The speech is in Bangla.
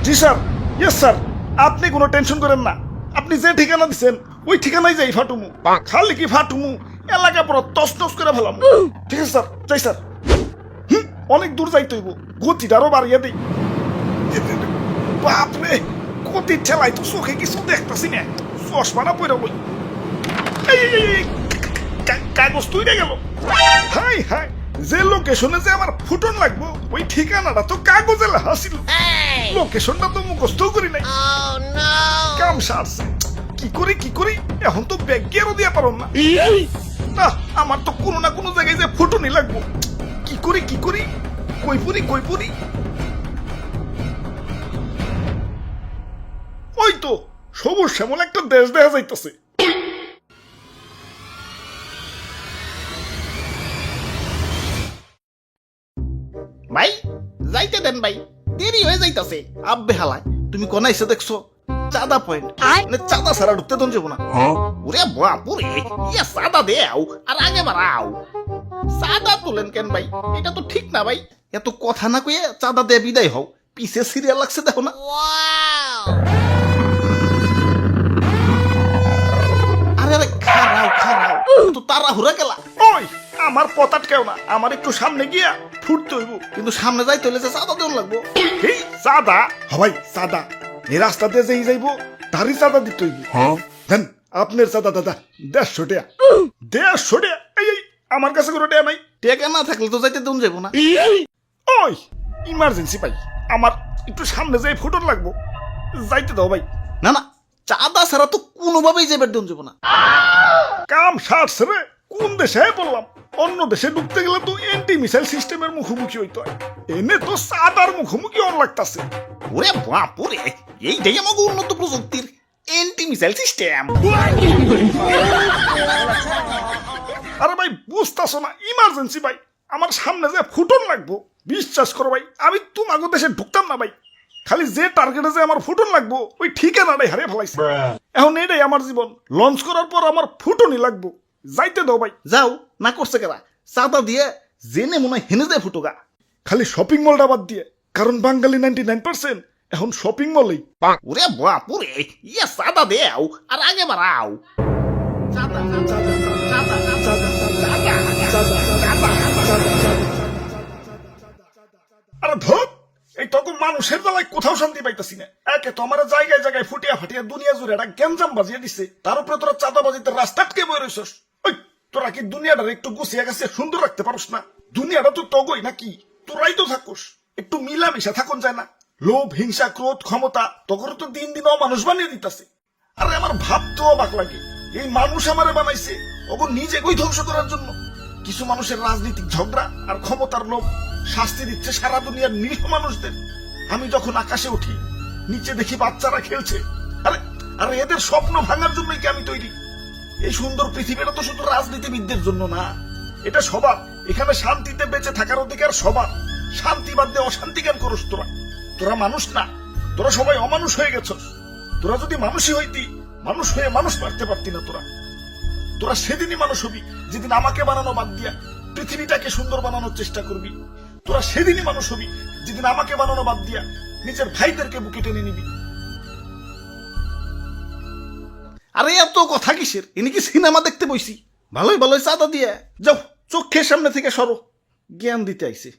জি স্যার, ইয়েস স্যার, আপনি কোনো টেনশন করেন না। আপনি যে ঠিকানা দিচ্ছেন ওই ঠিকানায় যাই ফাটুমু। খালি কি ফাটুমু, এলাকা পুরো তছনছ করে ফেলাম। ঠিক আছে স্যার, যাই স্যার। অনেক দূর যাইতে হইব, গতিটা আরো বাড়িয়ে দিই। বাপরে, গতির ঠেলাই তো চোখে কিছু দেখতেছি না, চশমাটা পরে বই। কাগজ তুই গেল। হাই হাই, যে লোকেশনে যে আমার ফুটন লাগবো ওই ঠিকানাটা তো কাগজে লেখা ছিল। লোকেশনটা তো মুখস্থ করি নাই। কাম সারছে, কি করি এখন তো ব্যাগ গিয়েও দিয়া পারো না। না, আমার তো কোনো না কোনো জায়গায় যে ফুটনই লাগবো। কি করি কই পুরি। ওই তো সবুজ শ্যামল একটা দেশ দেখা যাইতেছে। ভাই যাইতে দেন ভাই, দেরি হয়ে যাইতাছে। আব্বে হালায়, তুমি কোন আইসে দেখছো? চাঁদা পয়েন্ট, মানে চাঁদা ছাড়া ঢুকতে দন যাবো না। ওরে বাপুরে, ইয়া চাঁদা দেও আর আগে বাড়াও। চাঁদা তোলেন কেন ভাই? এটা তো ঠিক না ভাই। এত কথা না কয়ে চাঁদা দিয়ে বিদায় হও, পিছে সিরিয়াল লাগছে দেখো না। আরে আরে খারাও, তো তাড়াহুড়া গেলা। ওই আমার পথ আটকেও না, আমার একটু সামনে গিয়া ফুটতে হইব। কিন্তু সামনে যাইতে হলে যে চাঁদা দেন লাগবো। এই চাঁদা হবাই চাঁদা, এই রাস্তা দিয়ে যেই যাইব তারই চাঁদা দিতে হইব। দেন আপনার চাঁদা দাদা 150 টাকা। 150 টাকা? এই আমার কাছে কোনো টাকা নাই। টেকা না থাকলে তো যাইতে দেন যাবো না। ওই ইমার্জেন্সি ভাই, আমার একটু সামনে যাই ফুটন লাগবো, যাইতে দাও ভাই। না না, চাঁদা ছাড়া তো কোনোভাবেই যাবার দেন যাবো না। কাম সারছে রে, কোন দেশে বললাম? অন্য দেশে ঢুকতে গেলে তো এন্টি মিসাইল সিস্টেমের মুখোমুখি হইতে হয়, এনে তো চাঁদার মুখোমুখি অন লাগতাছে। ওরে বাপুরে, এইটাই আমাকে উন্নত প্রযুক্তির এন্টি মিসাইল সিস্টেম। আরে ভাই বুঝতাছো না, ইমার্জেন্সি ভাই, আমার সামনে যে ফুটন লাগবো। বিশ্বাস করো ভাই, আমি তোমাকে দেশে ঢুকতাম না ভাই। খালি যে টার্গেটে যে আমার ফুটন লাগবো ওই ঠিকানাটাই হারিয়ে ফেলাইছে। এখন এটাই আমার জীবন, লঞ্চ করার পর আমার ফুটনই লাগবো, যাইতে দাও ভাই। যাও না, করছে কেরা চাঁদা দিয়ে জেনে মনে হয় হেনে যায় ফুটোগা। খালি শপিং মলটা বাদ দিয়ে, কারণ বাঙালি 99% এখন শপিং মলেই। ওরে বাপুরে, ইয়া চাঁদা দেও আর আগে বাড়াও। আরে ধর, এই তখন মানুষের বেলায় কোথাও শান্তি পাইতেছি না। একে তো আমার জায়গায় জায়গায় ফুটিয়া ফাটিয়া দুনিয়া জুড়ে একটা গ্যাঞ্জাম বাজিয়ে দিছে, তার উপরে তোরা চাঁদাবাজিতে রাস্তা আটকে বয়ে রয়েছস। ওই তোরা কি দুনিয়াটা একটু গুছিয়ে গেছে সুন্দর রাখতে পারস না? দুনিয়াটা তো তগই নাকি, তোরাই তো থাকুস। একটু মিলামিশা থাকুন যায় না? লোভ, হিংসা, ক্রোধ, ক্ষমতা তখন তো দিন দিন অমানুষ বানিয়ে দিতেছে। আরে আমার ভাবতেও অবাক লাগে, এই মানুষ আমারে বানাইছে ওগো নিজে কই ধ্বংস করার জন্য। কিছু মানুষের রাজনৈতিক ঝগড়া আর ক্ষমতার লোভ শাস্তি দিচ্ছে সারা দুনিয়ার নিরীহ মানুষদের। আমি যখন আকাশে উঠি, নিচে দেখি বাচ্চারা খেলছে। আরে আরে এদের স্বপ্ন ভাঙার জন্যই কি আমি তৈরি? এই সুন্দর পৃথিবীটা তো শুধু রাজনীতিবিদদের জন্য না, এটা সবার। এখানে শান্তিতে বেঁচে থাকার অধিকার সবার। শান্তি বাদ দিয়ে অশান্তি জ্ঞান করস তোরা। তোরা মানুষ না, তোরা সবাই অমানুষ হয়ে গেছস। তোরা যদি মানুষই হইতি, মানুষ হয়ে মানুষ মারতে পারতি না। তোরা সেদিনই মানুষ হবি যেদিন আমাকে বানানো বাদ দিয়া পৃথিবীটাকে সুন্দর বানানোর চেষ্টা করবি। তোরা সেদিনই মানুষ হবি যেদিন আমাকে বানানো বাদ দিয়া নিজের ভাইদেরকে বুকে টেনে নিবি। আরে এত কথা কিসের? ইনি কি সিনেমা দেখতে বইছি? ভালোই চাঁদা দিয়ে যাও, চোখের সামনে থেকে সরো। জ্ঞান দিতে আইছে।